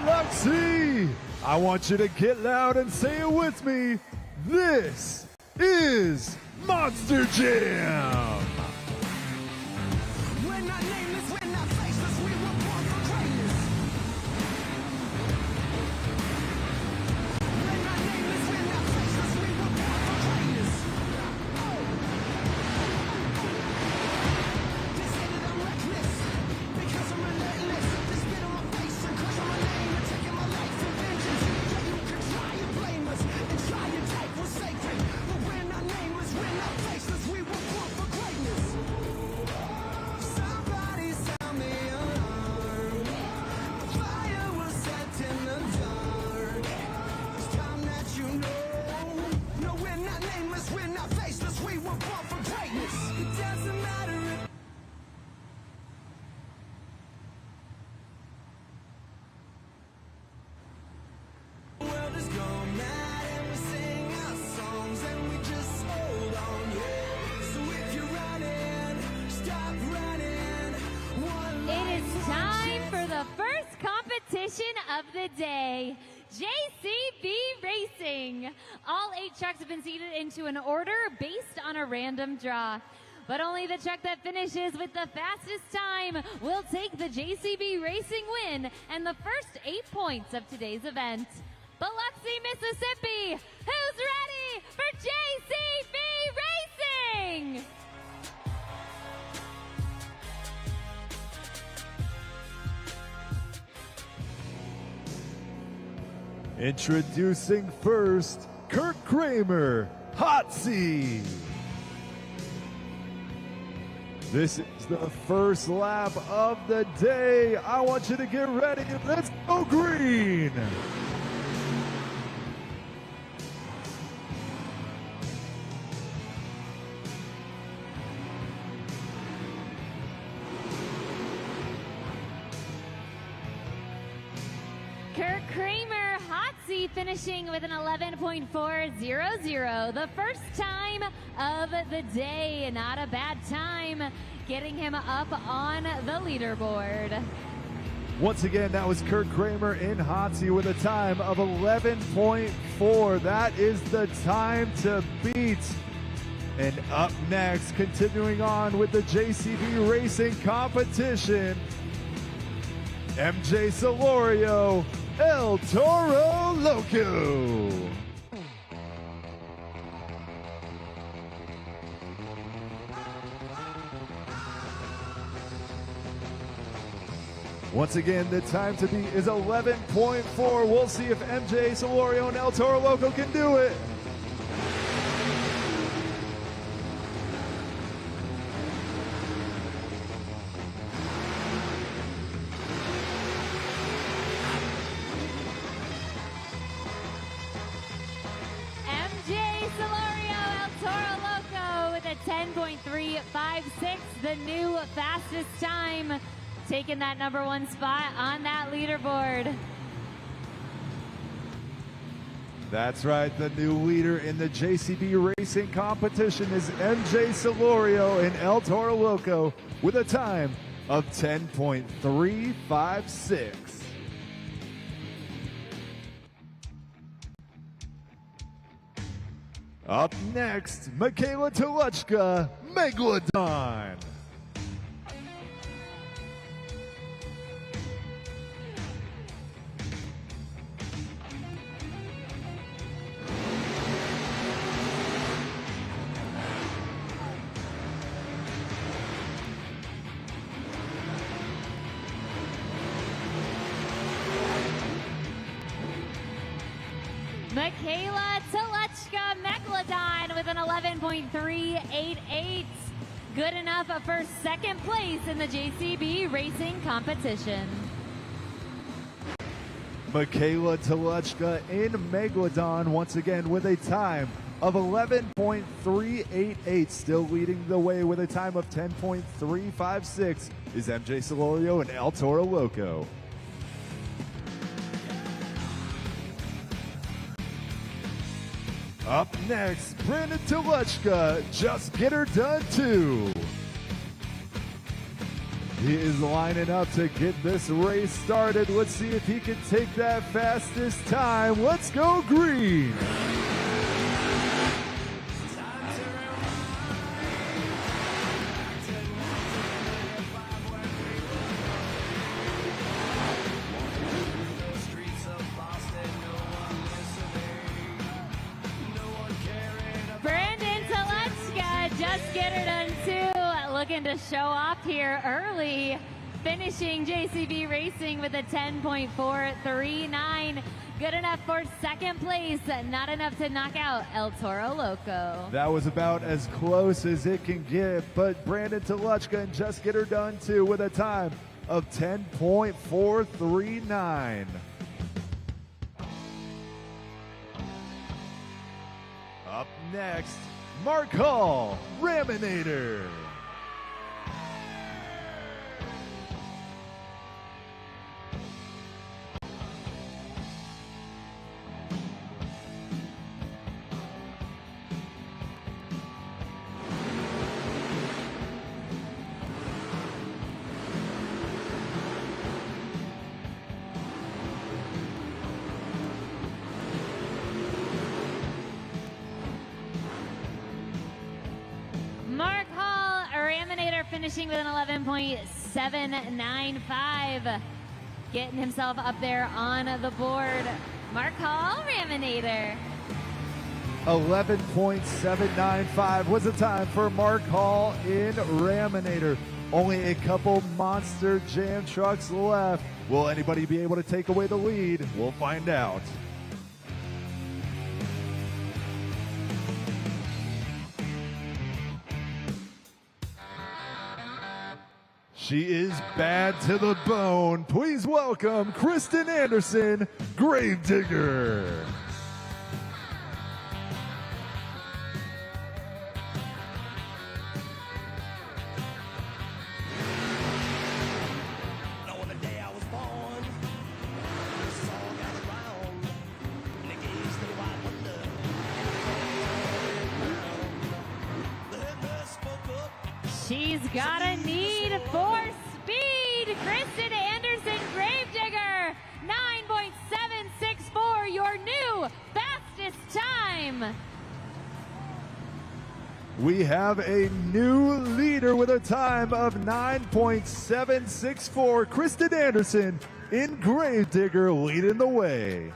Biloxi. I want you to get loud and say it with me. This is Monster Jam. We're not nameless, we're not faceless, we were born for greatness. We're not nameless, we're not faceless, we were born for greatness. They say that I'm reckless, because I'm relentless. They spit on my face and cause I'm a name. They're taking my life for vengeance. Yeah, you can try and blame us and try and take what's sacred. But we're not nameless, we're not faceless, we were born for greatness. Somebody sound the alarm. A fire was set in the dark. It's time that you know. No, we're not nameless, we're not faceless, we were born for greatness. It doesn't matter if the world is gone mad and we sing our songs and we just hold on, yeah. So if you're running, stop running. One It life, is one time chance. for the first competition of the day, JCB Racing. All 8 trucks have been seated into an order based on a random draw. But only the truck that finishes with the fastest time will take the JCB Racing win and the first 8 points of today's event. Biloxi, Mississippi, who's ready for JCB Racing? Introducing first, Kurt Kramer, Hot Seat. This is the first lap of the day. I want you to get ready. Let's go green. Kurt Kramer, Hot Seat, finishing with an 11.400. The first time of the day. Not a bad time, getting him up on the leaderboard. Once again, that was Kurt Kramer in Hot Seat with a time of 11.4. That is the time to beat. And up next, continuing on with the JCB Racing competition, MJ Solorio, El Toro Loco. Once again, the time to beat is 11.4. We'll see if MJ Solorio and El Toro Loco can do it. MJ Solorio, El Toro Loco with a 10.356, the new fastest time, taking that #1 spot on that leaderboard. That's right, the new leader in the JCB Racing competition is MJ Solorio and El Toro Loco with a time of 10.356. Up next, Michaela Toluchka, Megalodon. Michaela Toluchka, Megalodon with an 11.388. Good enough for second place in the JCB Racing competition. Michaela Toluchka in Megalodon once again with a time of 11.388. Still leading the way with a time of 10.356 is MJ Solorio and El Toro Loco. Up next, Brandon Toluchka, Just Get Her Done 2. He is lining up to get this race started. Let's see if he can take that fastest time. Let's go green. Just get her done too. Looking to show off here early, finishing JCB Racing with a 10.439. Good enough for second place, not enough to knock out El Toro Loco. That was about as close as it can get, but Brandon Telechka and Just Get Her Done too with a time of 10.439. Up next, Mark Hall, Raminator. Mark Hall, Raminator, finishing with an 11.795. Getting himself up there on the board. Mark Hall, Raminator. 11.795 was the time for Mark Hall in Raminator. Only a couple Monster Jam trucks left. Will anybody be able to take away the lead? We'll find out. She is bad to the bone. Please welcome Kristen Anderson, Gravedigger. On the day I was born, this song got around, and it gazed to the wide wonder. The headless spoke up. She's got a need for speed. Kristen Anderson, Gravedigger, 9.764, your new fastest time. We have a new leader with a time of 9.764. Kristen Anderson in Gravedigger leading the way.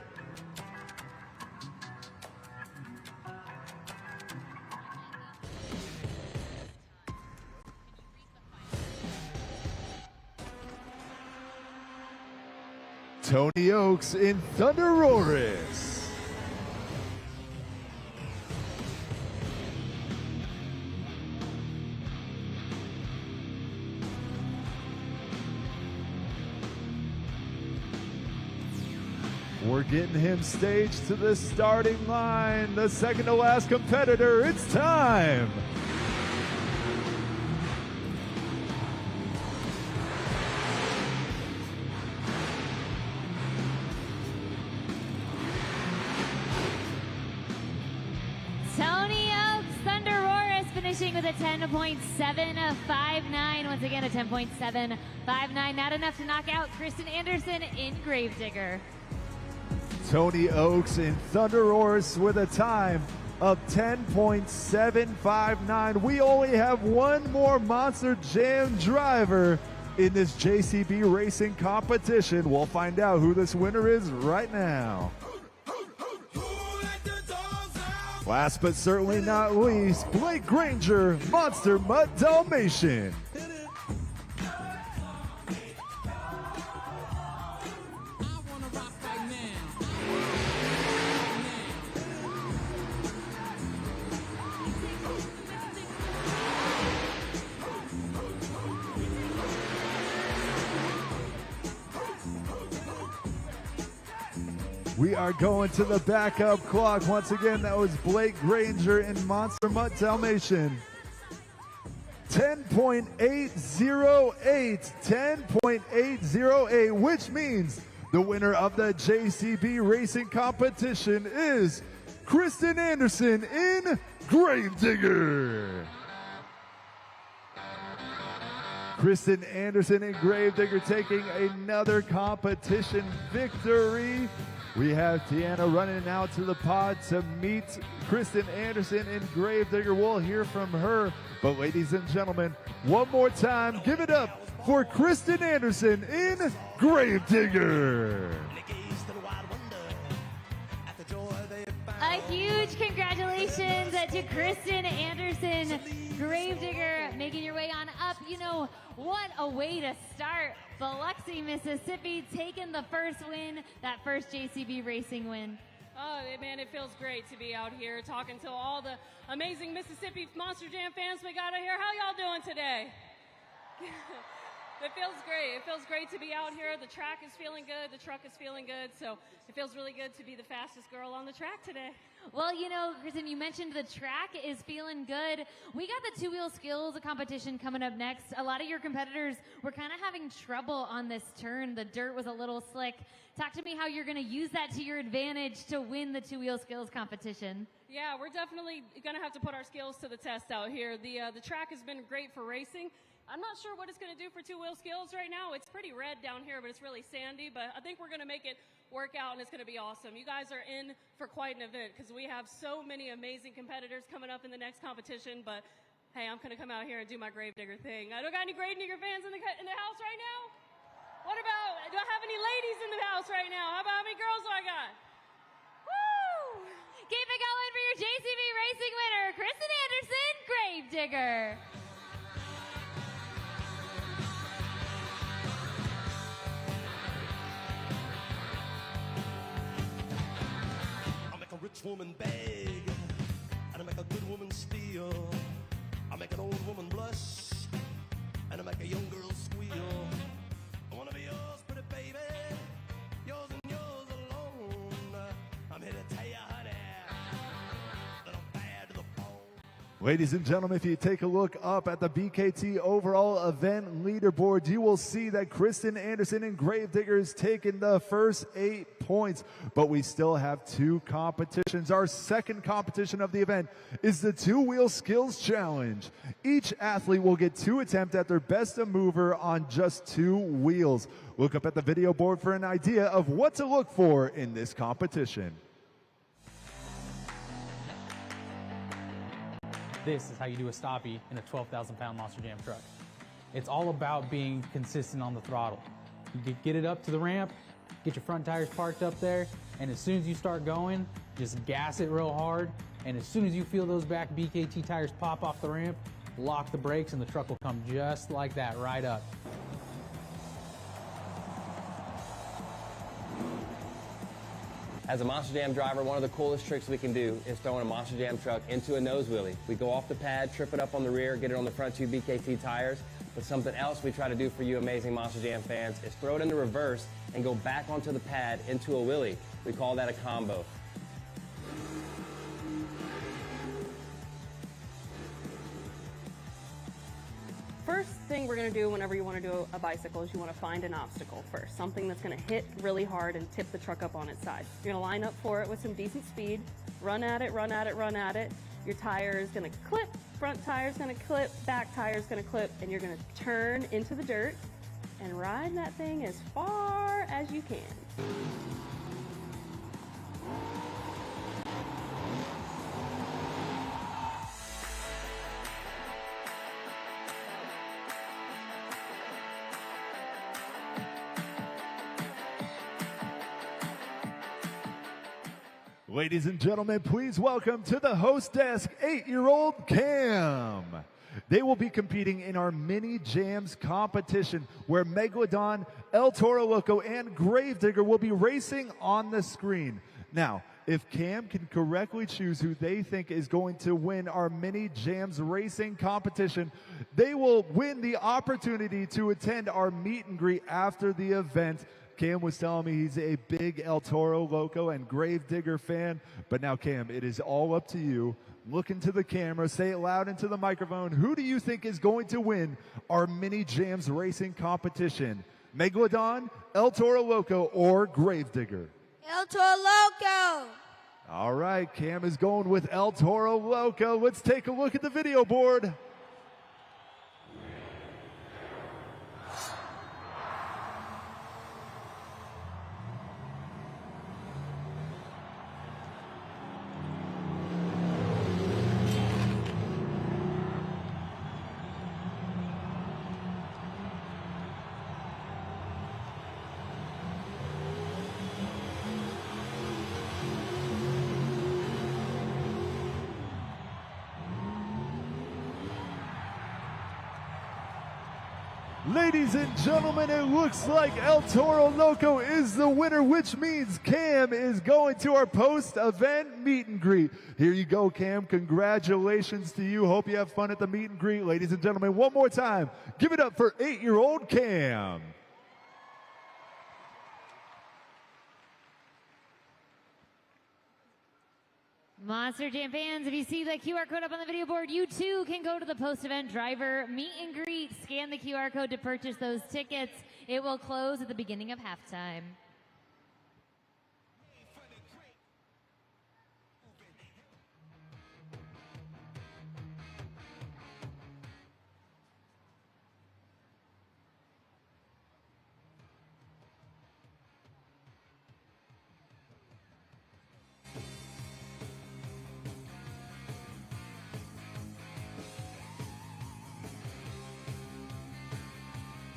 Tony Oaks in Thunderoris. We're getting him staged to the starting line. The second to last competitor, it's time. Tony Oaks, Thunderoris, finishing with a 10.759. Once again, a 10.759. Not enough to knock out Kristen Anderson in Gravedigger. Tony Oaks in Thunderoris with a time of 10.759. We only have one more Monster Jam driver in this JCB racing competition. We'll find out who this winner is right now. Last but certainly not least, Blake Granger, Monster Mutt Dalmatian. We are going to the backup clock. Once again, that was Blake Granger in Monster Mutt Dalmatian. 10.808, 10.808, which means the winner of the JCB racing competition is Kristen Anderson in Gravedigger. Kristen Anderson and Gravedigger taking another competition victory. We have Tiana running out to the pod to meet Kristen Anderson and Gravedigger. We'll hear from her. But ladies and gentlemen, one more time, give it up for Kristen Anderson in Gravedigger. A huge congratulations to Kristen Anderson, Gravedigger, making your way on up. You know, what a way to start. Biloxi, Mississippi, taking the first win, that first JCB racing win. Oh, man, it feels great to be out here talking to all the amazing Mississippi Monster Jam fans we got out here. How y'all doing today? It feels great. It feels great to be out here. The track is feeling good. The truck is feeling good. So it feels really good to be the fastest girl on the track today. Well, you know, Kristen, you mentioned the track is feeling good. We got the two-wheel skills competition coming up next. A lot of your competitors were kind of having trouble on this turn. The dirt was a little slick. Talk to me how you're going to use that to your advantage to win the two-wheel skills competition. Yeah, we're definitely going to have to put our skills to the test out here. The track has been great for racing. I'm not sure what it's going to do for two-wheel skills right now. It's pretty red down here, but it's really sandy. But I think we're going to make it work out, and it's going to be awesome. You guys are in for quite an event because we have so many amazing competitors coming up in the next competition. But, hey, I'm going to come out here and do my Gravedigger thing. I don't got any Gravedigger fans in the house right now? What about, do I have any ladies in the house right now? How many girls do I got? Woo! Keep it going for your JCB racing winner, Kristen Anderson, Gravedigger. Rich woman beg, and I make a good woman steal. I make an old woman blush, and I make a young girl squeal. I wanna be yours, pretty baby, yours and yours alone. I'm here to tell you, honey, that I'm bad to the bone. Ladies and gentlemen, if you take a look up at the BKT overall event leaderboard, you will see that Kristen Anderson and Gravedigger is taking the first 8 points, but we still have 2 competitions. Our second competition of the event is the two-wheel skills challenge. Each athlete will get 2 attempts at their best mover on just 2 wheels. Look up at the video board for an idea of what to look for in this competition. This is how you do a stoppie in a 12,000-pound Monster Jam truck. It's all about being consistent on the throttle. You get it up to the ramp, get your front tires parked up there, and as soon as you start going, just gas it real hard, and as soon as you feel those back BKT tires pop off the ramp, lock the brakes and the truck will come just like that right up. As a Monster Jam driver, one of the coolest tricks we can do is throwing a Monster Jam truck into a nose wheelie. We go off the pad, trip it up on the rear, get it on the front 2 BKT tires. But something else we try to do for you amazing Monster Jam fans is throw it in the reverse and go back onto the pad into a wheelie. We call that a combo. First thing we're going to do whenever you want to do a bicycle is you want to find an obstacle first, something that's going to hit really hard and tip the truck up on its side. You're going to line up for it with some decent speed, run at it, run at it, run at it. Your tire is going to clip, front tire is going to clip, back tire is going to clip, and you're going to turn into the dirt and ride that thing as far as you can. Ladies and gentlemen, please welcome to the host desk 8-year-old Cam. They will be competing in our mini jams competition where Megalodon, El Toro Loco, and Gravedigger will be racing on the screen. Now, if Cam can correctly choose who they think is going to win our mini jams racing competition, they will win the opportunity to attend our meet and greet after the event. Cam was telling me he's a big El Toro Loco and Gravedigger fan. But now, Cam, it is all up to you. Look into the camera, say it loud into the microphone. Who do you think is going to win our mini jams racing competition? Megalodon, El Toro Loco, or Gravedigger? El Toro Loco! All right, Cam is going with El Toro Loco. Let's take a look at the video board. Ladies and gentlemen, it looks like El Toro Loco is the winner, which means Cam is going to our post-event meet and greet. Here you go, Cam. Congratulations to you. Hope you have fun at the meet and greet. Ladies and gentlemen, one more time, give it up for 8-year-old Cam. Monster Jam fans, if you see the QR code up on the video board, you too can go to the post-event driver meet and greet, scan the QR code to purchase those tickets. It will close at the beginning of halftime.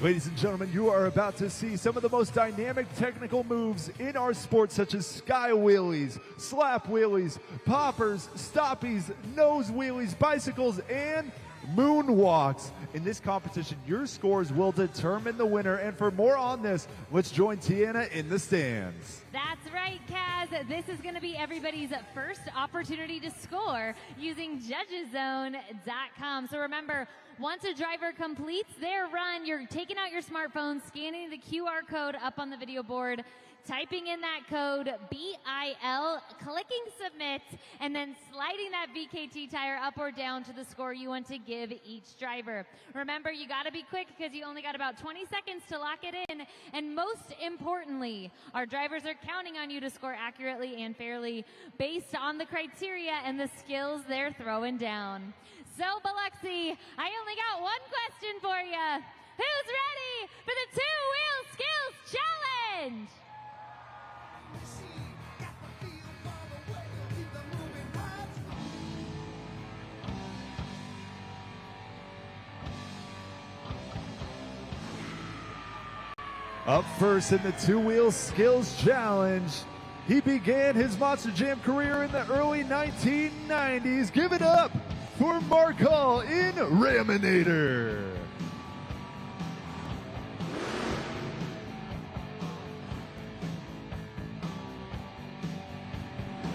Ladies and gentlemen, you are about to see some of the most dynamic technical moves in our sport, such as sky wheelies, slap wheelies, poppers, stoppies, nose wheelies, bicycles, and moonwalks. In this competition, your scores will determine the winner. And for more on this, let's join Tiana in the stands. That's right, Kaz. This is going to be everybody's first opportunity to score using judgeszone.com. So remember, once a driver completes their run, you're taking out your smartphone, scanning the QR code up on the video board, typing in that code BIL, clicking submit, and then sliding that VKT tire up or down to the score you want to give each driver. Remember, you got to be quick because you only got about 20 seconds to lock it in. And most importantly, our drivers are counting on you to score accurately and fairly based on the criteria and the skills they're throwing down. So, Biloxi, I only got one question for you. Who's ready for the two-wheel skills challenge? Up first in the two-wheel skills challenge, he began his Monster Jam career in the early 1990s. Give it up for Mark Hall in Raminator.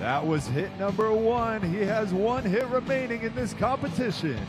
That was hit number one. He has one hit remaining in this competition.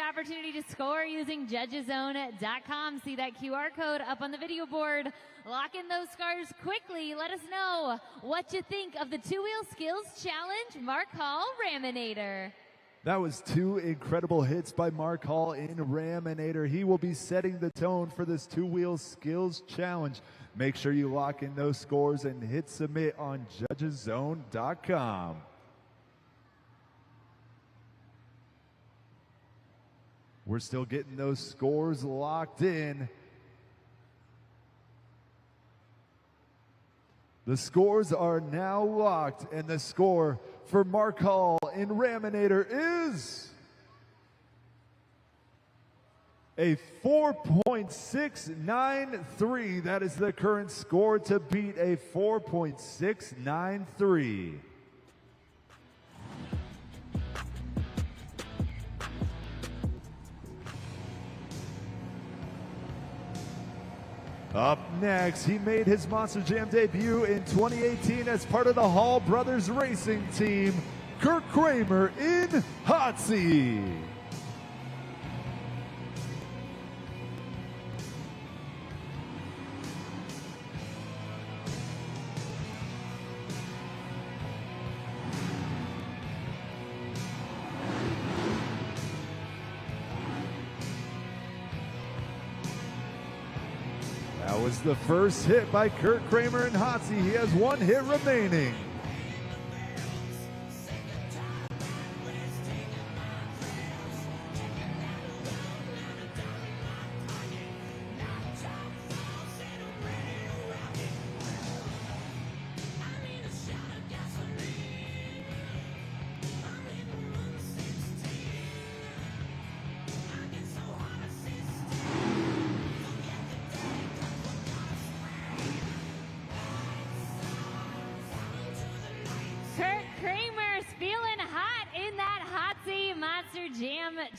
Opportunity to score using judgeszone.com. See that QR code up on the video board. Lock in those scores quickly. Let us know what you think of the two-wheel skills challenge. Mark Hall, Raminator. That was two incredible hits by Mark Hall in Raminator. He will be setting the tone for this two-wheel skills challenge. Make sure you lock in those scores and hit submit on judgeszone.com. We're still getting those scores locked in. The scores are now locked, and the score for Mark Hall in Raminator is a 4.693. That is the current score to beat, a 4.693. Up next, he made his Monster Jam debut in 2018 as part of the Hall Brothers Racing team, Kirk Kramer in Hotsy. was the first hit by Kurt Kramer and Hotsy. He has one hit remaining.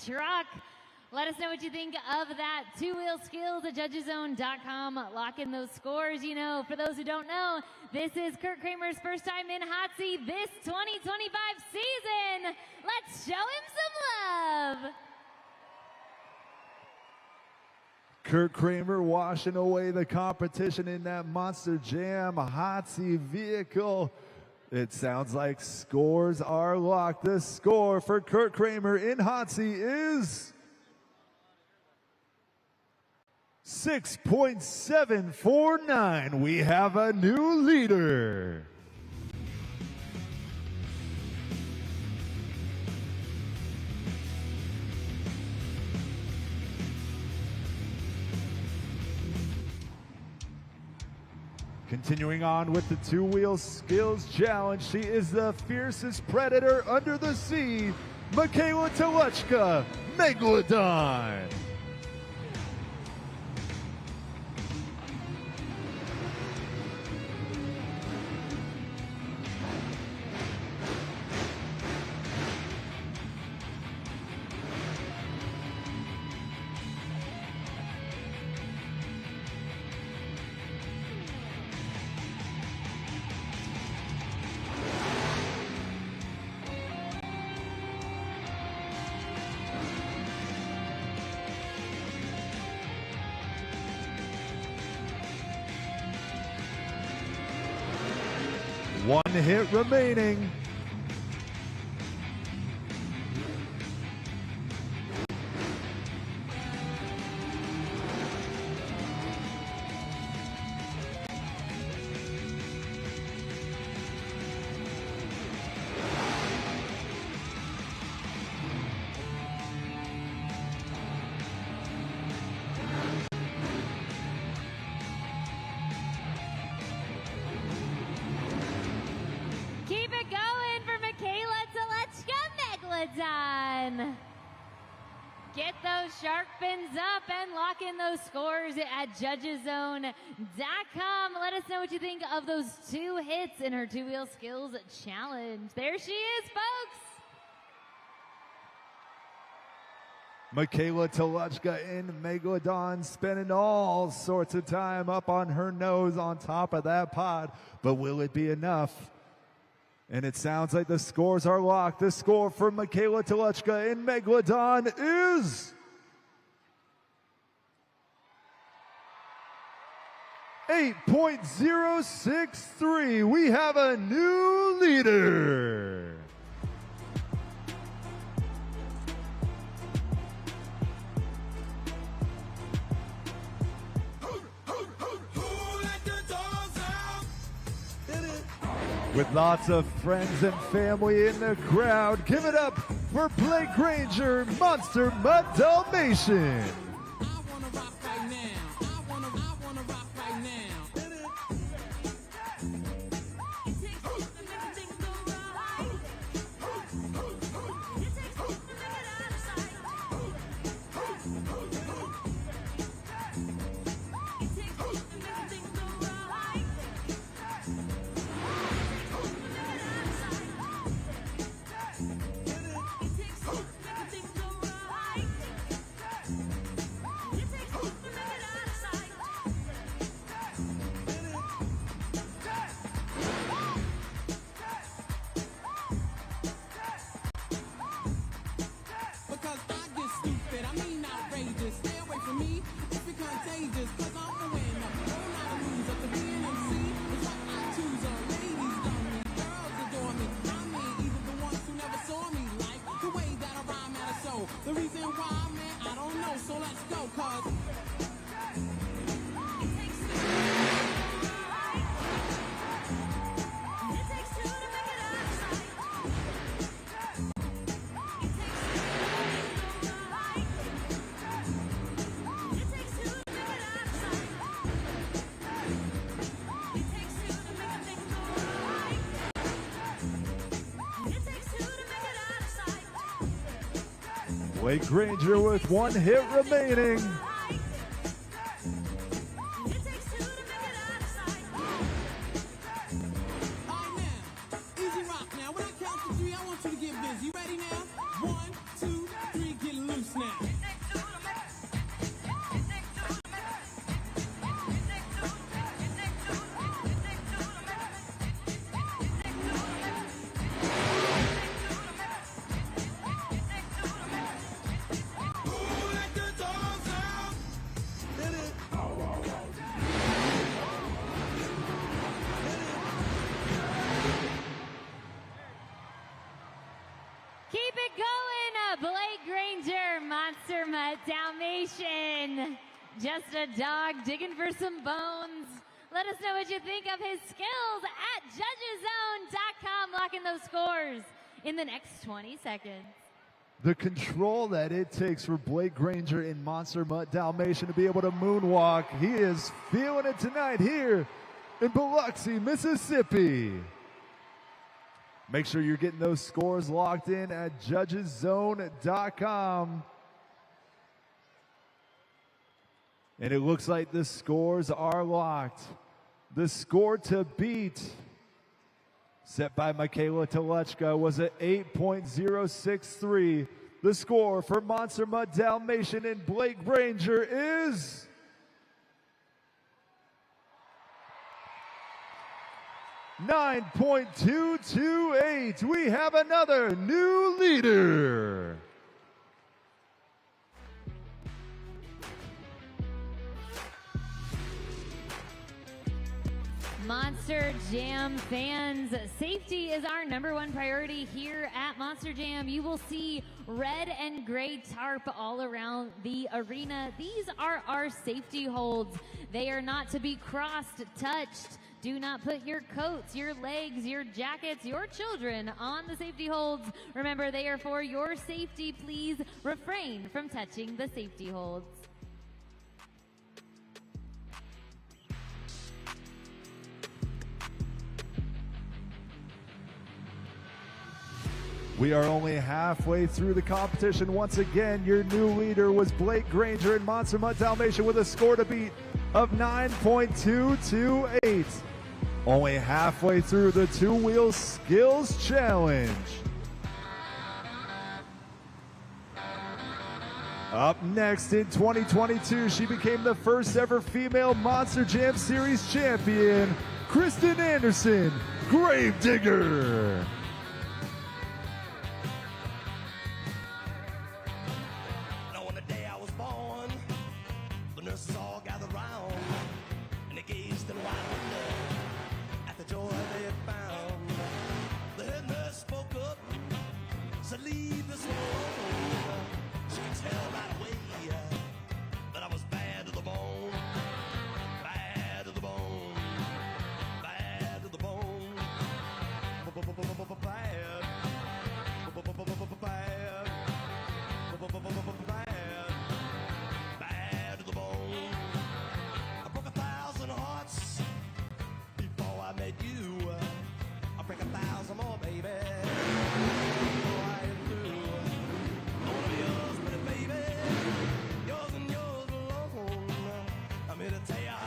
Truck. Let us know what you think of that. Two-wheel skills at judgeszone.com. Lock in those scores. You know, for those who don't know, this is Kurt Kramer's first time in Hotsy this 2025 season. Let's show him some love. Kurt Kramer washing away the competition in that Monster Jam Hotsy vehicle. It sounds like scores are locked. The score for Kurt Kramer in Hotsy is 6.749. We have a new leader. Continuing on with the two-wheel skills challenge, she is the fiercest predator under the sea, Michaela Teluchka, Megalodon. One hit remaining. Get those shark fins up and lock in those scores at judgeszone.com. Let us know what you think of those two hits in her two-wheel skills challenge. There she is, folks. Michaela Teluchka in Megalodon spending all sorts of time up on her nose on top of that pod. But will it be enough? And it sounds like the scores are locked. The score for Michaela Teluchka in Megalodon is 8.063. We have a new leader. With lots of friends and family in the crowd, give it up for Blake Granger, Monster Mud Dalmatian. Blake Granger with one hit remaining. Keep it going, Blake Granger, Monster Mutt Dalmatian. Just a dog digging for some bones. Let us know what you think of his skills at judgeszone.com, locking those scores in the next 20 seconds. The control that it takes for Blake Granger in Monster Mutt Dalmatian to be able to moonwalk. He is feeling it tonight here in Biloxi, Mississippi. Make sure you're getting those scores locked in at judgeszone.com. And it looks like the scores are locked. The score to beat, set by Michaela Telechka, was at 8.063. The score for Monster Mutt Dalmatian and Blake Granger is 9.228. We have another new leader. Monster Jam fans, safety is our #1 priority here at Monster Jam. You will see red and gray tarp all around the arena. These are our safety holds. They are not to be crossed, touched. Do not put your coats, your legs, your jackets, your children on the safety holds. Remember, they are for your safety. Please refrain from touching the safety holds. We are only halfway through the competition. Once again, your new leader was Blake Granger in Monster Mutt Dalmatian with a score to beat of 9.228. Only halfway through the two-wheel skills challenge. Up next in 2022, she became the first ever female Monster Jam Series champion, Kristen Anderson, Gravedigger.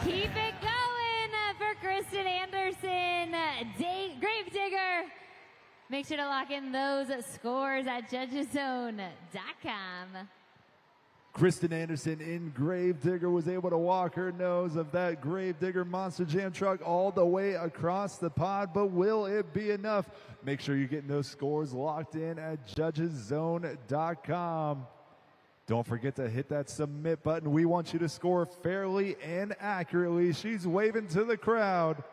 Keep it going for Kristen Anderson, Gravedigger. Make sure to lock in those scores at judgeszone.com. Kristen Anderson in Gravedigger was able to walk her nose of that Gravedigger Monster Jam truck all the way across the pod, but will it be enough? Make sure you're getting those scores locked in at judgeszone.com. Don't forget to hit that submit button. We want you to score fairly and accurately. She's waving to the crowd.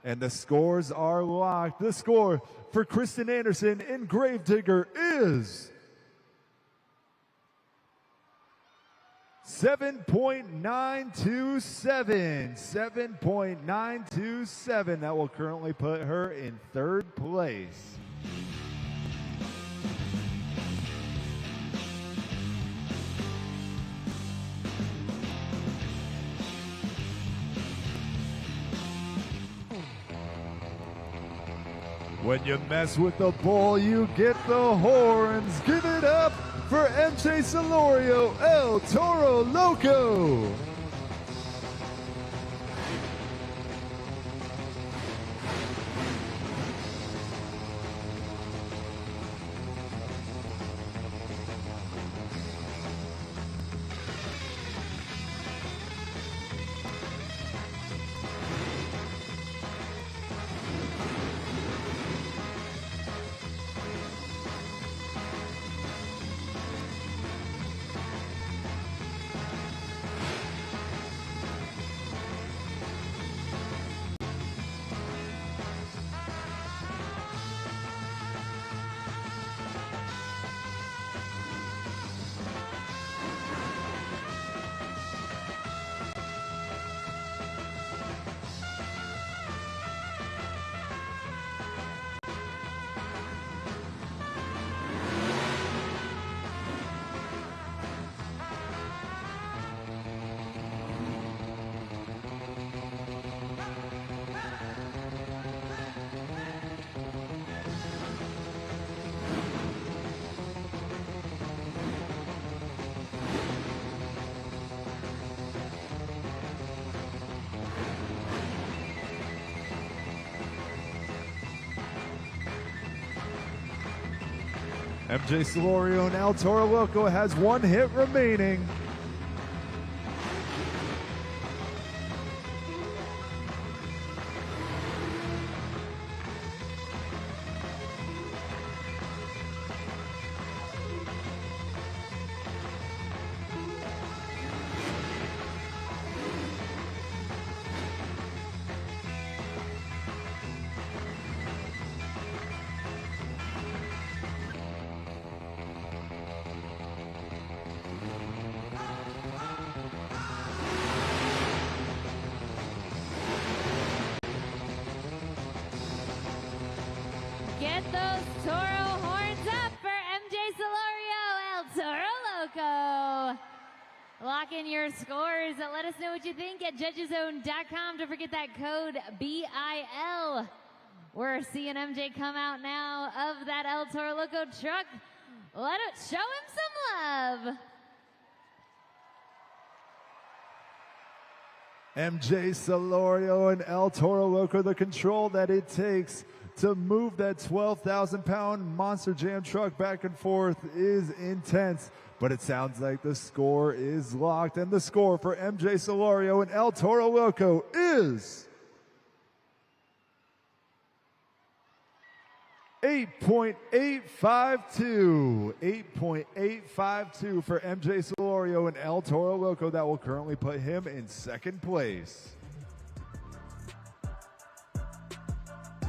And the scores are locked. The score for Kristen Anderson in Gravedigger is 7.927. 7.927. That will currently put her in third place. When you mess with the bull, you get the horns. Give it up for MJ Solorio, El Toro Loco. MJ Solorio and El Toro Loco has one hit remaining. Get those Toro horns up for MJ Solorio, El Toro Loco. Lock in your scores. Let us know what you think at judgeszone.com. Don't forget that code BIL. We're seeing MJ come out now of that El Toro Loco truck. Let it show him some love. MJ Solorio and El Toro Loco, the control that it takes to move that 12,000-pound Monster Jam truck back and forth is intense, but it sounds like the score is locked, and the score for MJ Solorio and El Toro Loco is 8.852. 8.852 for MJ Solorio and El Toro Loco. That will currently put him in second place.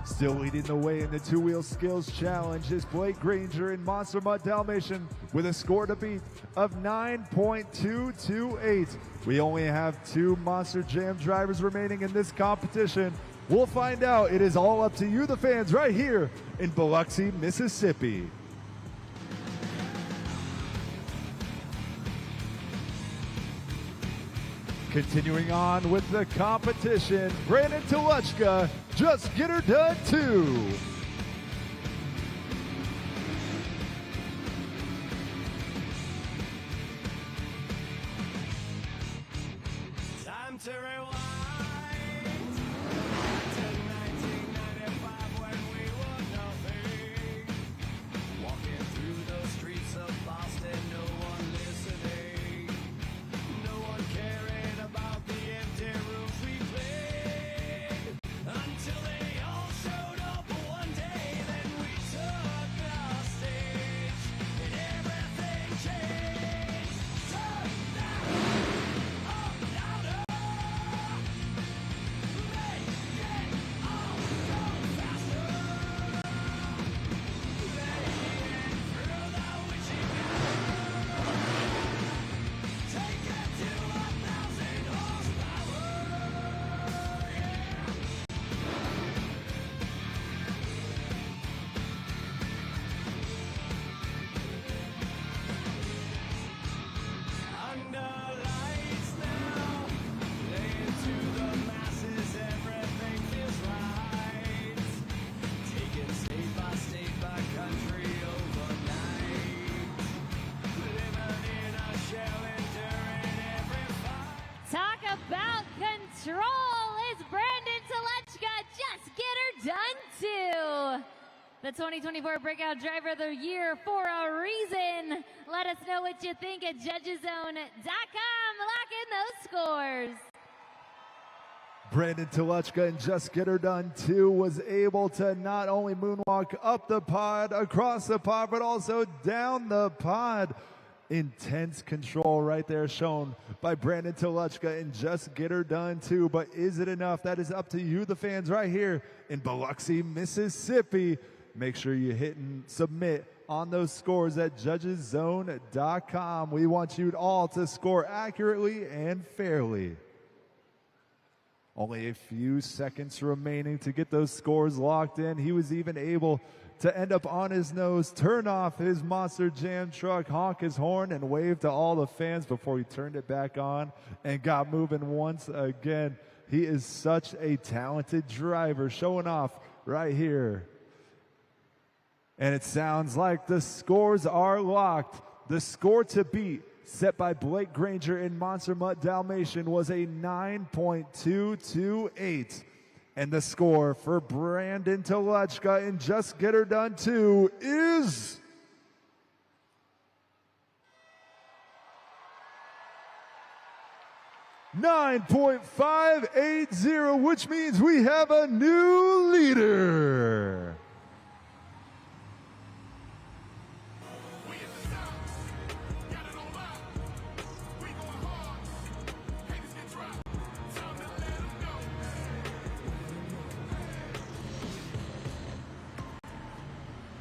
Still leading the way in the two-wheel skills challenge is Blake Granger in Monster Mutt Dalmatian with a score to beat of 9.228. We only have two Monster Jam drivers remaining in this competition. We'll find out. It is all up to you, the fans, right here in Biloxi, Mississippi. Continuing on with the competition, Brandon Teluchka, Just Get Her Done 2. Time to rewind to 1995 when we were nothing. Walking through the streets of Boston, no one listening, no one caring about the empty rooms we played, until they all showed up one the 2024 Breakout Driver of the Year for a reason. Let us know what you think at judgeszone.com. Lock in those scores. Brandon Telechka in Just Get Her Done 2 was able to not only moonwalk up the pod, across the pod, but also down the pod. Intense control right there shown by Brandon Telechka in Just Get Her Done 2. But is it enough? That is up to you, the fans, right here in Biloxi, Mississippi. Make sure you hit and submit on those scores at judgeszone.com. We want you all to score accurately and fairly. Only a few seconds remaining to get those scores locked in. He was even able to end up on his nose, turn off his Monster Jam truck, honk his horn, and wave to all the fans before he turned it back on and got moving once again. He is such a talented driver, showing off right here. And it sounds like the scores are locked. The score to beat, set by Blake Granger in Monster Mutt Dalmatian, was a 9.228. And the score for Brandon Telechka in Just Get Her Done 2 is 9.580, which means we have a new leader.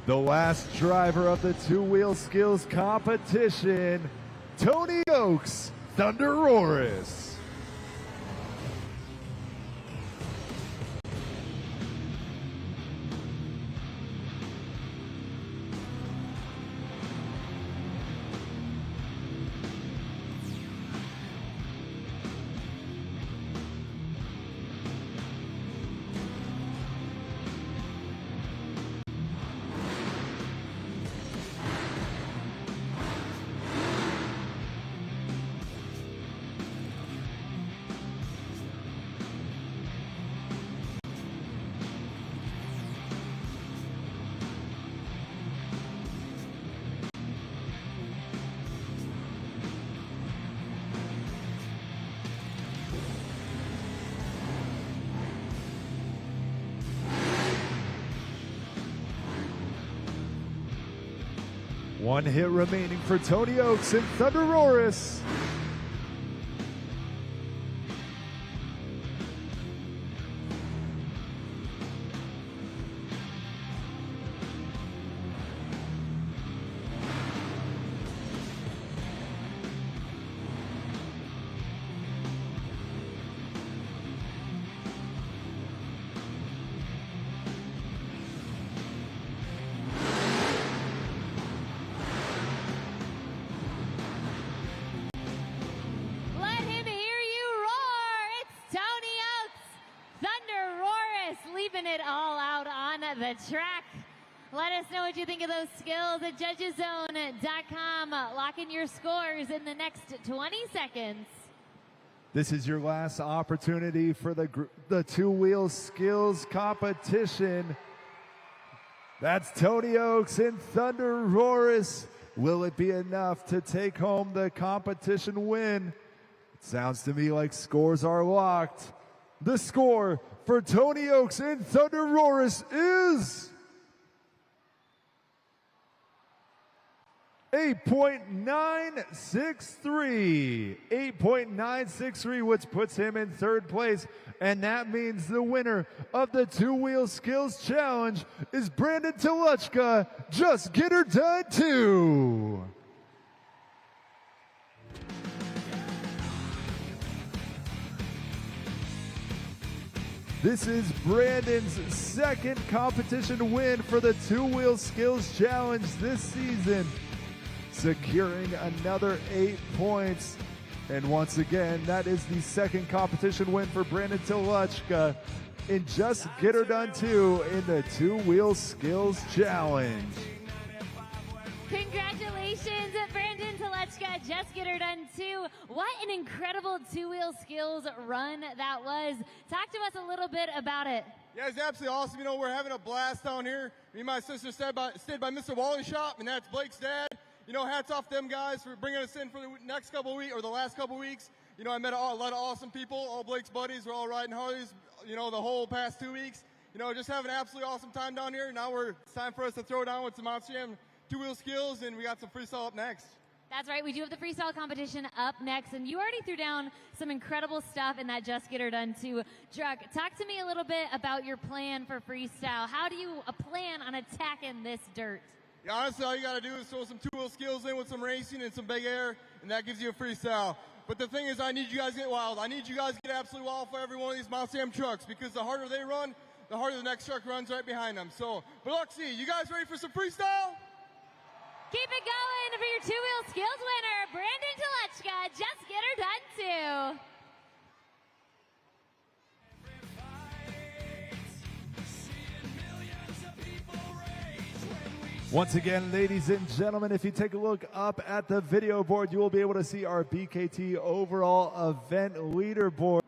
The last driver of the two-wheel skills competition, Tony Oaks, Thunderoris. One hit remaining for Tony Oaks and Thunderoris. It all out on the track. Let us know what you think of those skills at judgeszone.com. Lock in your scores in the next 20 seconds. This is your last opportunity for the two-wheel skills competition. That's Tony Oaks and Thunderoris. Will it be enough to take home the competition win? It sounds to me like scores are locked. The score for Tony Oaks and Thunderoris is 8.963. 8.963, which puts him in third place. And that means the winner of the two-wheel skills challenge is Brandon Telechka. Just Get Her Done 2. This is Brandon's second competition win for the two-wheel skills challenge this season, securing another 8 points. And once again, that is the second competition win for Brandon Telechka in Just Get Her Done 2 in the two-wheel skills challenge. Congratulations, Brandon Telechka. Just Get Her Done 2. What an incredible two-wheel skills run that was. Talk to us a little bit about it. Yeah, it's absolutely awesome. You know, we're having a blast down here. Me and my sister stayed by Mr. Wally's shop, and that's Blake's dad. You know, hats off to them guys for bringing us in for the next couple of weeks, or the last couple of weeks. You know, I met a lot of awesome people. All Blake's buddies were all riding Harleys, you know, the whole past 2 weeks. You know, just having an absolutely awesome time down here. Now it's time for us to throw down with some Monster Jam two-wheel skills, and we got some freestyle up next. That's right. We do have the freestyle competition up next, and you already threw down some incredible stuff in that Just Get Her Done 2 truck. Talk to me a little bit about your plan for freestyle. How do you plan on attacking this dirt? Yeah, honestly, all you got to do is throw some two-wheel skills in with some racing and some big air, and that gives you a freestyle. But the thing is, I need you guys to get wild. I need you guys to get absolutely wild for every one of these Monster Jam trucks, because the harder they run, the harder the next truck runs right behind them. So, Biloxi, you guys ready for some freestyle? Keep it going for your two-wheel skills winner, Brandon Telechka. Just Get Her Done 2. Once again, ladies and gentlemen, if you take a look up at the video board, you will be able to see our BKT overall event leaderboard.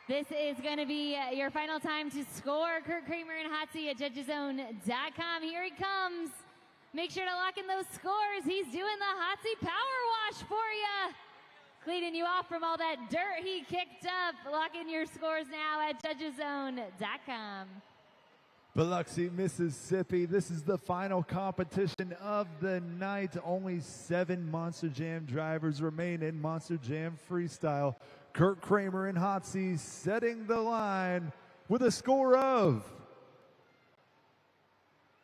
This is going to be your final time to score. Kurt Kramer and Hotsy at judgeszone.com. Here he comes. Make sure to lock in those scores. He's doing the Hotsy power wash for you. Cleaning you off from all that dirt he kicked up. Lock in your scores now at judgeszone.com. Biloxi, Mississippi. This is the final competition of the night. Only 7 Monster Jam drivers remain in Monster Jam Freestyle. Kurt Kramer and Hotsy setting the line with a score of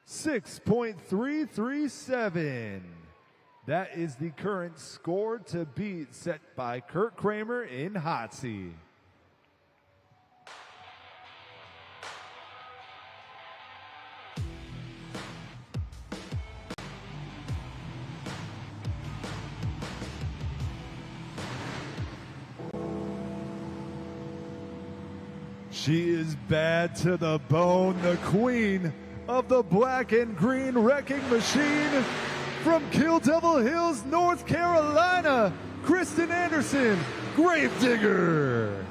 6.337. That is the current score to beat, set by Kurt Kramer in Hotsy. She is bad to the bone, the queen of the black and green wrecking machine from Kill Devil Hills, North Carolina, Kristen Anderson, Gravedigger.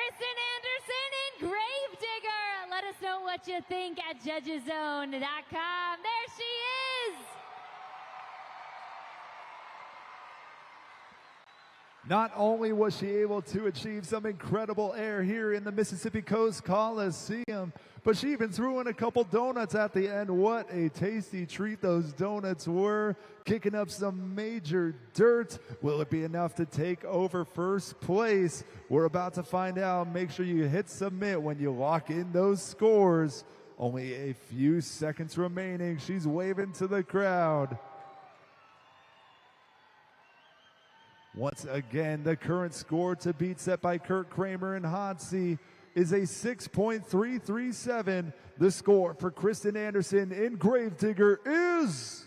Kristen Anderson and Gravedigger. Let us know what you think at judgeszone.com. There she is. Not only was she able to achieve some incredible air here in the Mississippi Coast Coliseum, but she even threw in a couple donuts at the end. What a tasty treat those donuts were, kicking up some major dirt. Will it be enough to take over first place? We're about to find out. Make sure you hit submit when you lock in those scores. Only a few seconds remaining. She's waving to the crowd. Once again, the current score to beat set by Kurt Kramer and Hotsy is a 6.337. The score for Kristen Anderson in Gravedigger is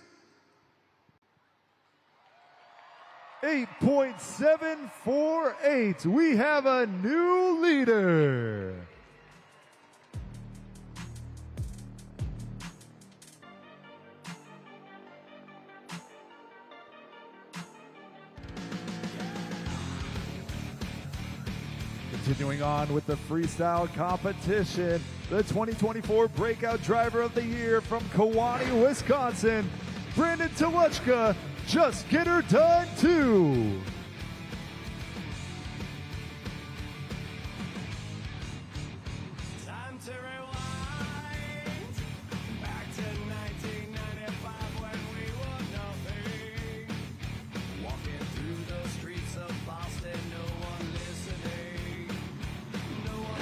8.748. We have a new leader. Continuing on with the freestyle competition, the 2024 Breakout Driver of the Year from Kewaunee, Wisconsin, Brandon Teluchka, Just Get Her Done 2. Time to rewind back to 1995 when we were nothing. Walking through the streets of Boston, no one listening. No one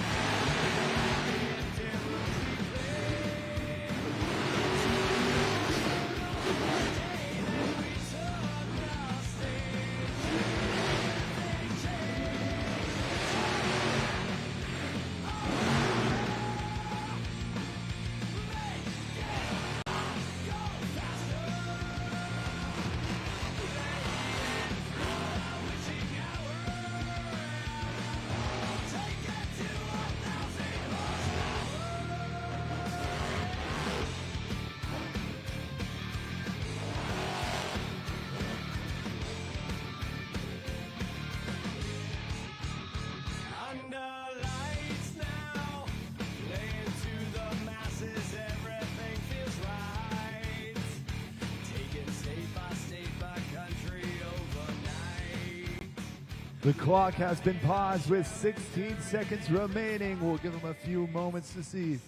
The clock has been paused with 16 seconds remaining. We'll give them a few moments to see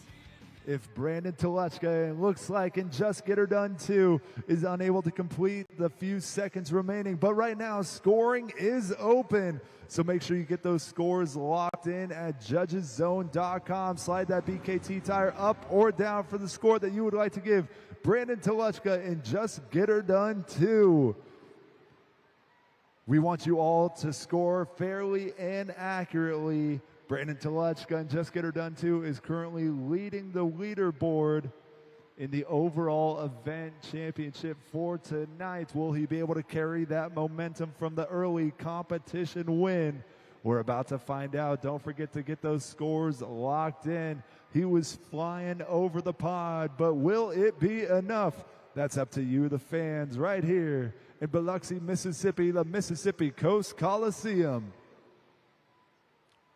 if Brandon Teluchka, looks like, and Just Get Her Done 2 is unable to complete the few seconds remaining. But right now, scoring is open. So make sure you get those scores locked in at judgeszone.com. Slide that BKT tire up or down for the score that you would like to give Brandon Teluchka and Just Get Her Done 2. We want you all to score fairly and accurately. Brandon Teluchka and Just Get Her Done 2 is currently leading the leaderboard in the overall event championship for tonight. Will he be able to carry that momentum from the early competition win? We're about to find out. Don't forget to get those scores locked in. He was flying over the pod, but will it be enough? That's up to you, the fans, right here in Biloxi, Mississippi, the Mississippi Coast Coliseum.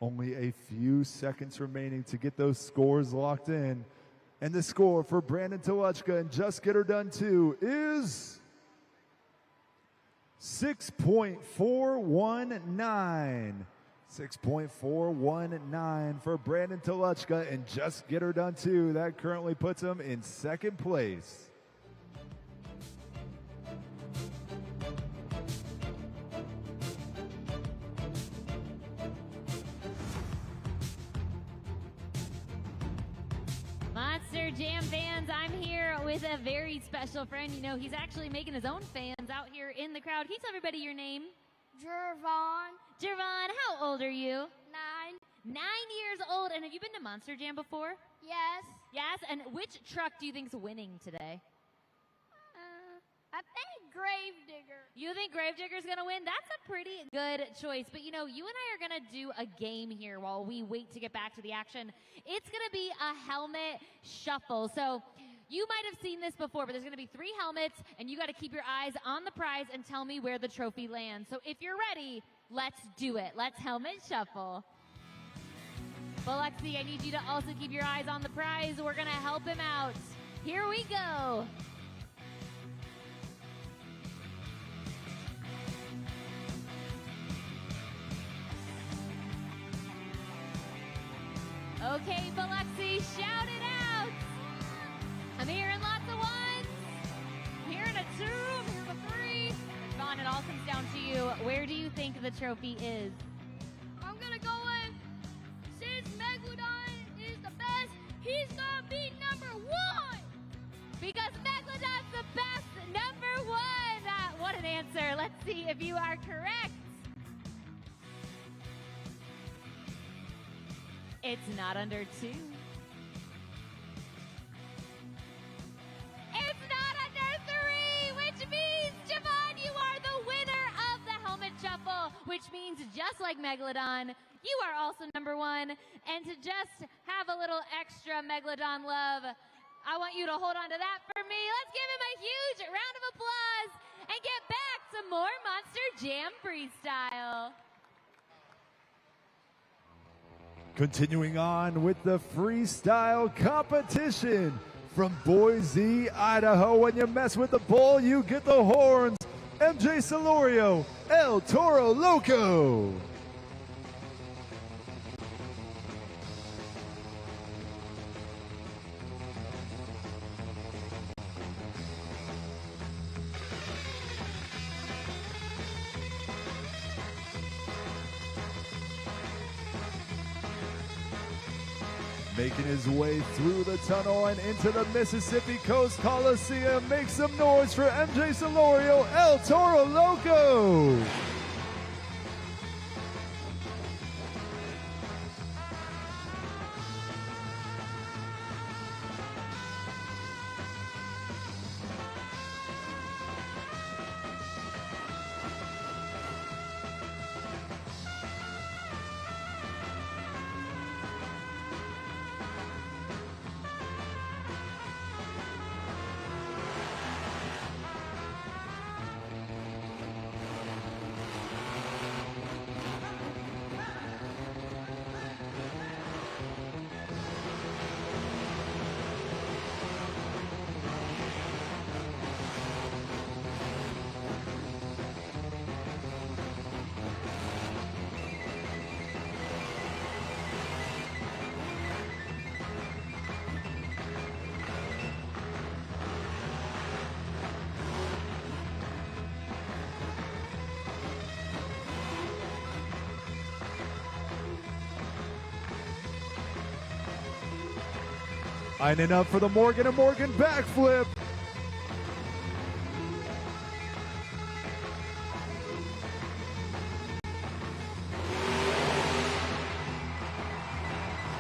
Only a few seconds remaining to get those scores locked in. And the score for Brandon Teluchka and Just Get Her Done 2 is 6.419. 6.419 for Brandon Teluchka and Just Get Her Done 2. That currently puts him in second place. Monster Jam fans, I'm here with a very special friend. You know, he's actually making his own fans out here in the crowd. Can you tell everybody your name? Jervon. Jervon, how old are you? 9. 9 years old. And have you been to Monster Jam before? Yes. Yes? And which truck do you think's winning today? I think Gravedigger. You think Gravedigger's going to win? That's a pretty good choice. But, you know, you and I are going to do a game here while we wait to get back to the action. It's going to be a helmet shuffle. So you might have seen this before, but there's going to be 3 helmets, and you got to keep your eyes on the prize and tell me where the trophy lands. So if you're ready, let's do it. Let's helmet shuffle. Biloxi, I need you to also keep your eyes on the prize. We're going to help him out. Here we go. Okay, Biloxi, shout it out. I'm hearing lots of ones. I'm hearing a 2. I'm hearing a 3. Vaughn, it all comes down to you. Where do you think the trophy is? I'm gonna go in. Since Megalodon is the best, he's gonna be number 1. Because Megalodon's the best, number 1. What an answer. Let's see if you are correct. It's not under 2. It's not under 3, which means, Javon, you are the winner of the helmet shuffle, which means just like Megalodon, you are also number 1. And to just have a little extra Megalodon love, I want you to hold on to that for me. Let's give him a huge round of applause and get back to more Monster Jam Freestyle. Continuing on with the freestyle competition from Boise, Idaho. When you mess with the bull, you get the horns. MJ Solorio, El Toro Loco. Making his way through the tunnel and into the Mississippi Coast Coliseum. Make some noise for MJ Solorio, El Toro Loco. Lining up for the Morgan & Morgan backflip.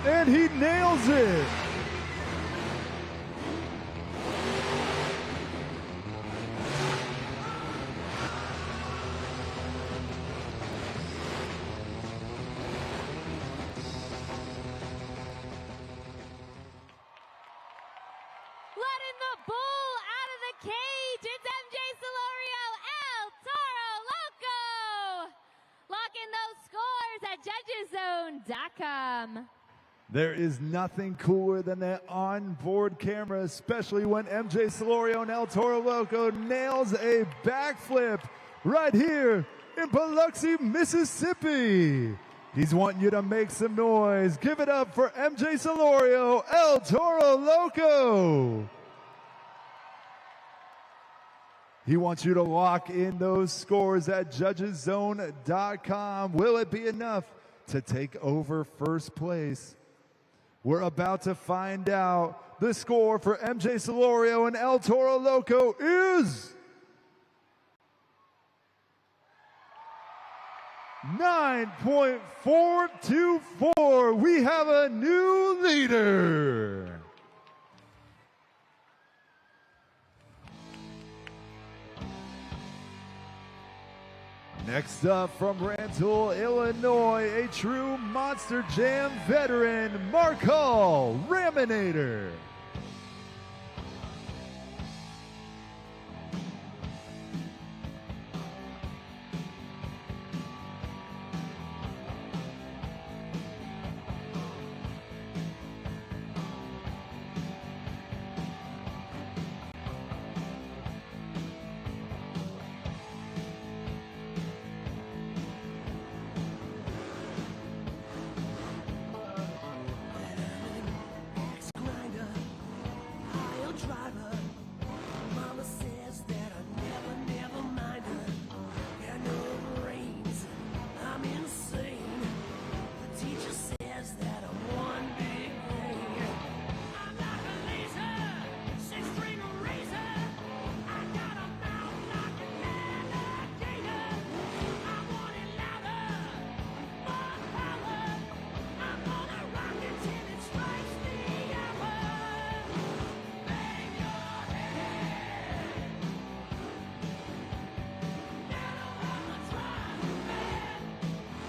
And he nails it. Letting the bull out of the cage. It's MJ Solorio, El Toro Loco. Locking those scores at judgeszone.com. There is nothing cooler than that onboard camera, especially when MJ Solorio and El Toro Loco nails a backflip right here in Biloxi, Mississippi. He's wanting you to make some noise. Give it up for MJ Solorio, El Toro Loco. He wants you to lock in those scores at judgeszone.com. Will it be enough to take over first place? We're about to find out. The score for MJ Solorio and El Toro Loco is 9.424. We have a new leader. Next up from Rantoul, Illinois, a true Monster Jam veteran, Mark Hall, Raminator. driver. Mama says that I never mind her. There are no brains, I'm insane. The teacher says that I'm one big brain. I'm like a laser, six-string razor. I got a mouth like an alligator. I want it louder, more power. I'm gonna rock it till it strikes the hour. Bang your head. Never wanna try to bang.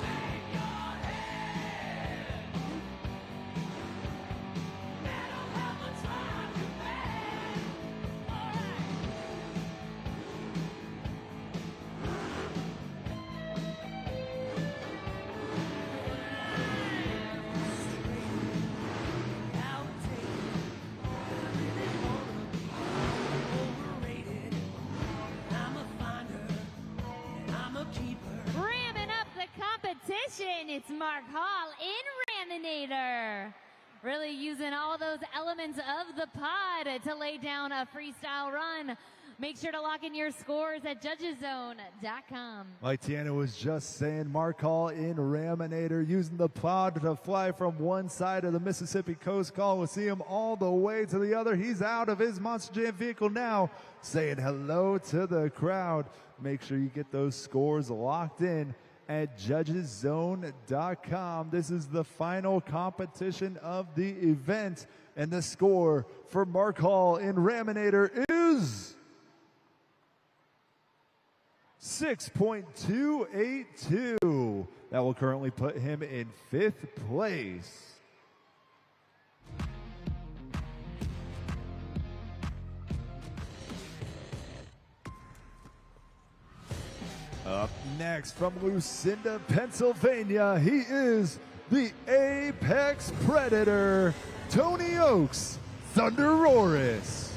Bang your head. Never wanna try to bang. All right. Ramming up the competition, it's Mark Hall in Raminator. Really using all those elements of the pod to lay down a freestyle run. Make sure to lock in your scores at judgeszone.com. Like Tiana was just saying, Mark Hall in Raminator using the pod to fly from one side of the Mississippi Coast Coliseum all the way to the other. He's out of his Monster Jam vehicle now, saying hello to the crowd. Make sure you get those scores locked in at judgeszone.com. This is the final competition of the event, and the score for Mark Hall in Raminator is 6.282. That will currently put him in 5th place. Up next from Lucinda, Pennsylvania, he is the Apex Predator, Tony Oaks, Thunderoris.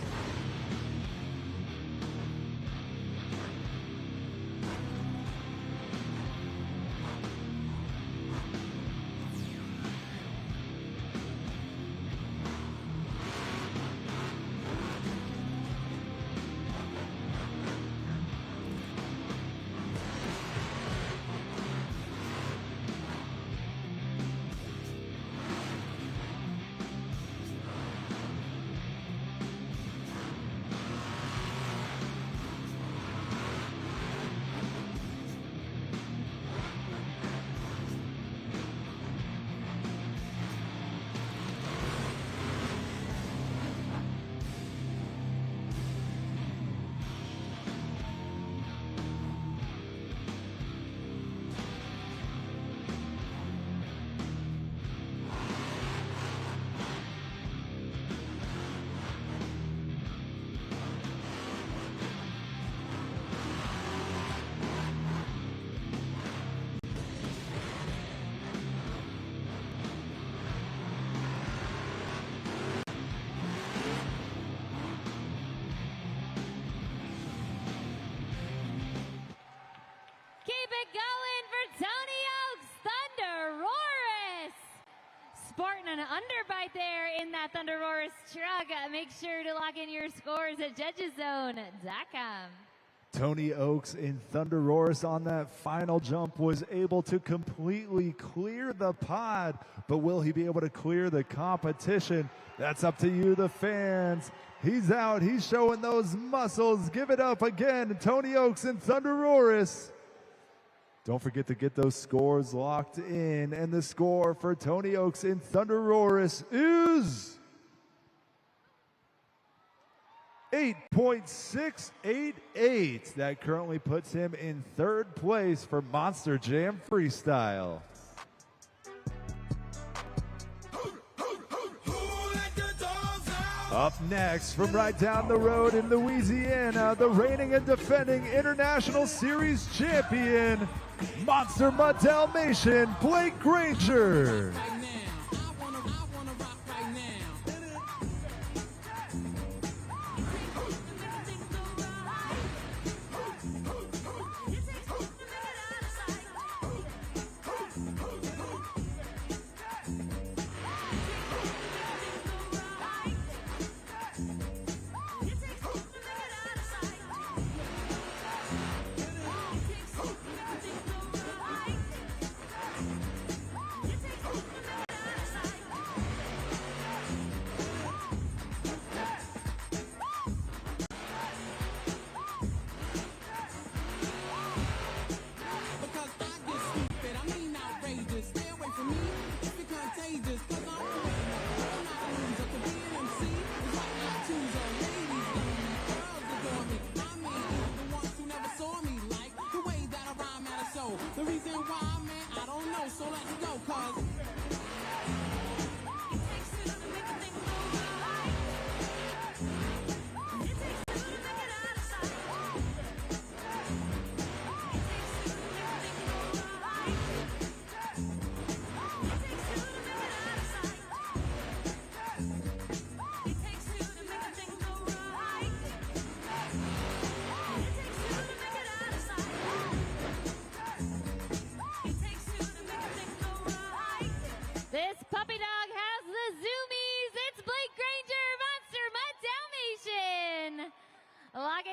Keep it going for Tony Oaks, Thunderoris. Sporting an underbite there in that Thunderoris truck. Make sure to lock in your scores at judgeszone.com. Tony Oaks in Thunderoris on that final jump was able to completely clear the pod, but will he be able to clear the competition? That's up to you, the fans. He's out. He's showing those muscles. Give it up again, Tony Oaks in Thunderoris. Don't forget to get those scores locked in. And the score for Tony Oaks in Thunderoris is 8.688. That currently puts him in 3rd place for Monster Jam Freestyle. Up next, from right down the road in Louisiana, the reigning and defending International Series champion, Monster Mud Dalmatian, Blake Granger.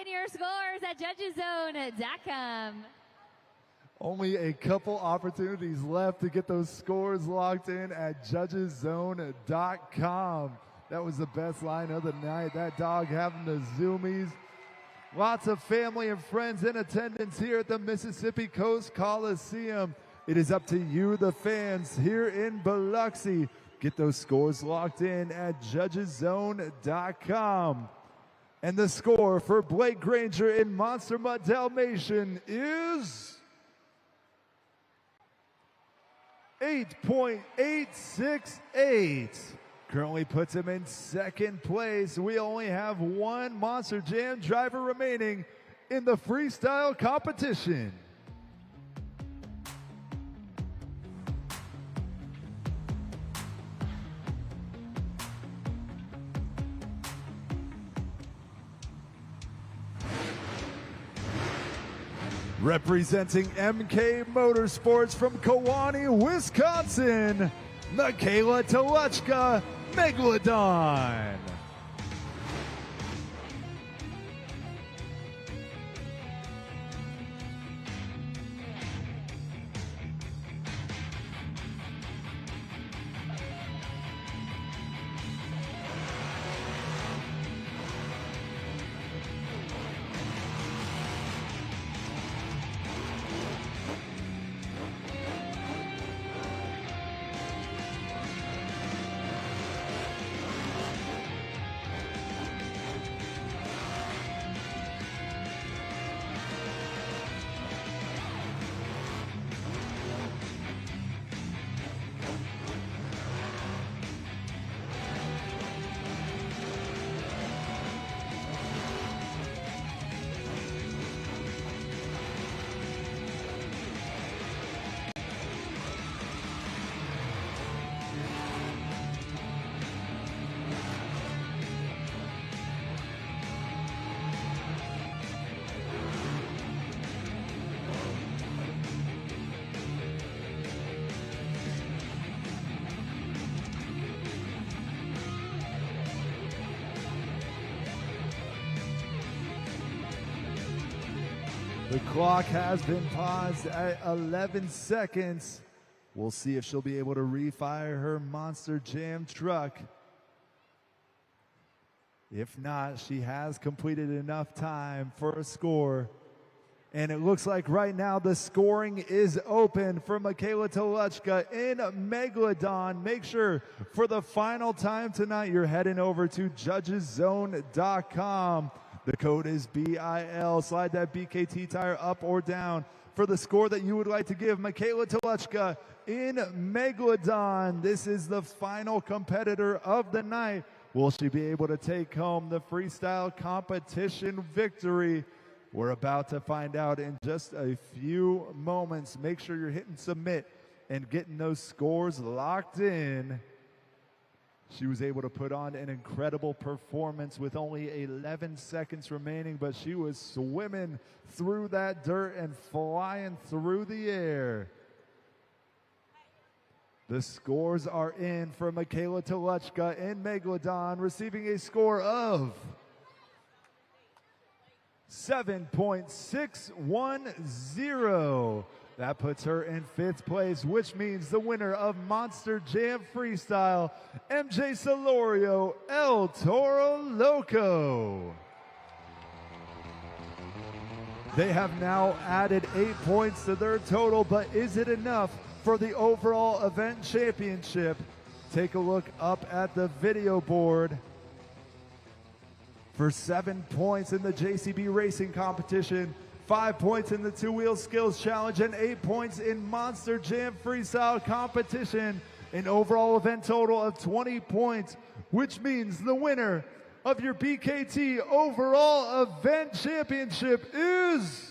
in your scores at judgeszone.com. Only a couple opportunities left to get those scores locked in at judgeszone.com. That was the best line of the night. That dog having the zoomies. Lots of family and friends in attendance here at the Mississippi Coast Coliseum. It is up to you, the fans, here in Biloxi. Get those scores locked in at judgeszone.com. And the score for Blake Granger in Monster Mutt Dalmatian is 8.868. Currently puts him in second place. We only have one Monster Jam driver remaining in the freestyle competition. Representing MK Motorsports from Kewanee, Wisconsin, Michaela Teluchka, Megalodon. The clock has been paused at 11 seconds. We'll see if she'll be able to refire her Monster Jam truck. If not, she has completed enough time for a score. And it looks like right now the scoring is open for Michaela Teluchka in Megalodon. Make sure for the final time tonight, you're heading over to judgeszone.com. The code is BIL. Slide that BKT tire up or down for the score that you would like to give Michaela Teluchka in Megalodon. This is the final competitor of the night. Will she be able to take home the freestyle competition victory? We're about to find out in just a few moments. Make sure you're hitting submit and getting those scores locked in. She was able to put on an incredible performance with only 11 seconds remaining, but she was swimming through that dirt and flying through the air. The scores are in for Michaela Teluchka in Megalodon, receiving a score of 7.610. That puts her in 5th place, which means the winner of Monster Jam Freestyle, MJ Solorio, El Toro Loco. They have now added 8 points to their total, but is it enough for the overall event championship? Take a look up at the video board. For 7 points in the JCB Racing Competition, 5 points in the two-wheel skills challenge, and 8 points in Monster Jam Freestyle Competition. An overall event total of 20 points, which means the winner of your BKT overall event championship is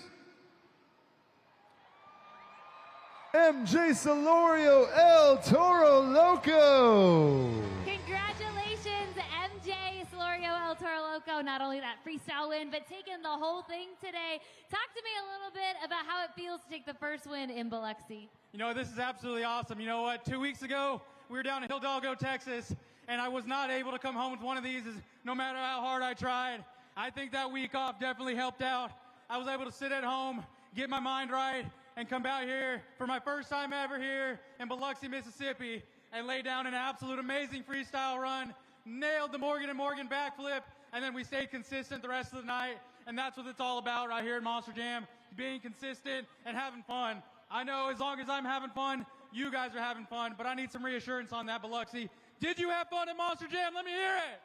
MJ Solorio, El Toro Loco. Congratulations, MJ Solorio, El Toro Loco. Not only that freestyle win, but taking the whole thing today. Talk to me a little bit about how it feels to take the first win in Biloxi. You know, this is absolutely awesome. You know what? 2 weeks ago, we were down in Hidalgo, Texas, and I was not able to come home with one of these no matter how hard I tried. I think that week off definitely helped out. I was able to sit at home, get my mind right, and come out here for my first time ever here in Biloxi, Mississippi, and lay down an absolute amazing freestyle run, nailed the Morgan and Morgan backflip, and then we stayed consistent the rest of the night. And that's what it's all about right here at Monster Jam, being consistent and having fun. I know as long as I'm having fun, you guys are having fun, but I need some reassurance on that, Biloxi. Did you have fun at Monster Jam? Let me hear it.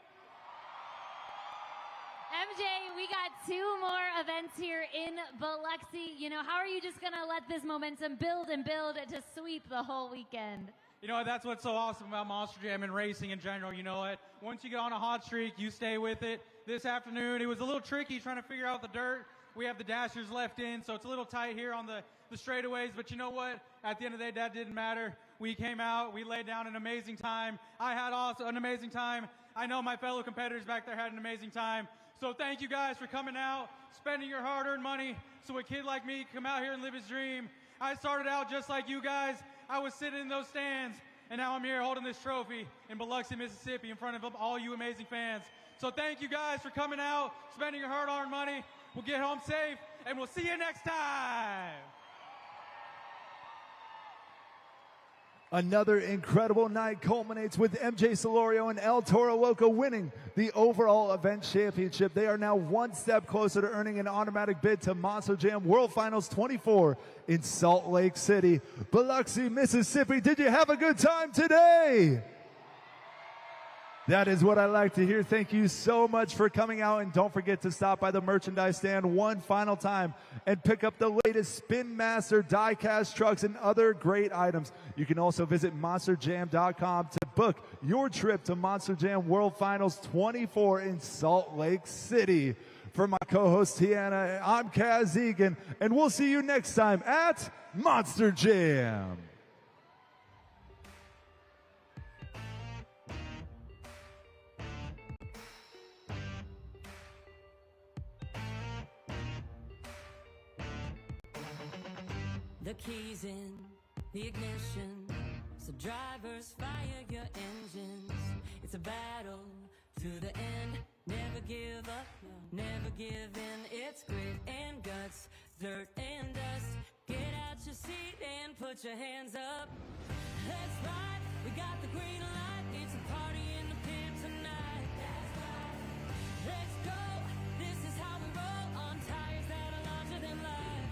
MJ, we got 2 more events here in Biloxi. You know, how are you just going to let this momentum build and build to sweep the whole weekend? You know what, that's what's so awesome about Monster Jam and racing in general. You know what, once you get on a hot streak, you stay with it. This afternoon, it was a little tricky trying to figure out the dirt. We have the dashers left in, so it's a little tight here on the straightaways. But you know what, at the end of the day, that didn't matter. We came out, we laid down an amazing time. I had also an amazing time. I know my fellow competitors back there had an amazing time. So thank you guys for coming out, spending your hard-earned money so a kid like me can come out here and live his dream. I started out just like you guys. I was sitting in those stands, and now I'm here holding this trophy in Biloxi, Mississippi in front of all you amazing fans. So thank you guys for coming out, spending your hard-earned money. We'll get home safe, and we'll see you next time. Another incredible night culminates with MJ Solorio and El Toro Loco winning the overall event championship. They are now 1 step closer to earning an automatic bid to Monster Jam World Finals 24 in Salt Lake City. Biloxi, Mississippi, did you have a good time today? That is what I like to hear. Thank you so much for coming out, and don't forget to stop by the merchandise stand one final time and pick up the latest Spin Master die-cast trucks and other great items. You can also visit monsterjam.com to book your trip to Monster Jam World Finals 24 in Salt Lake City. For my co-host Tiana, I'm Kaz Egan, and we'll see you next time at Monster Jam. The keys in the ignition, so drivers fire your engines. It's a battle to the end. Never give up, never give in. It's grit and guts, dirt and dust. Get out your seat and put your hands up. Let's ride, we got the green light. It's a party in the pit tonight. That's right. Let's go, this is how we roll on tires that are larger than life.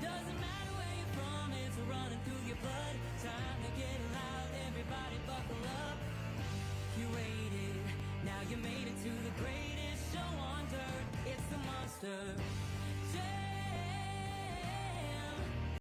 Doesn't matter where you're from, it's running through your blood. Time to get loud, everybody buckle up. You waited, now you made it to the greatest show on dirt. It's the Monster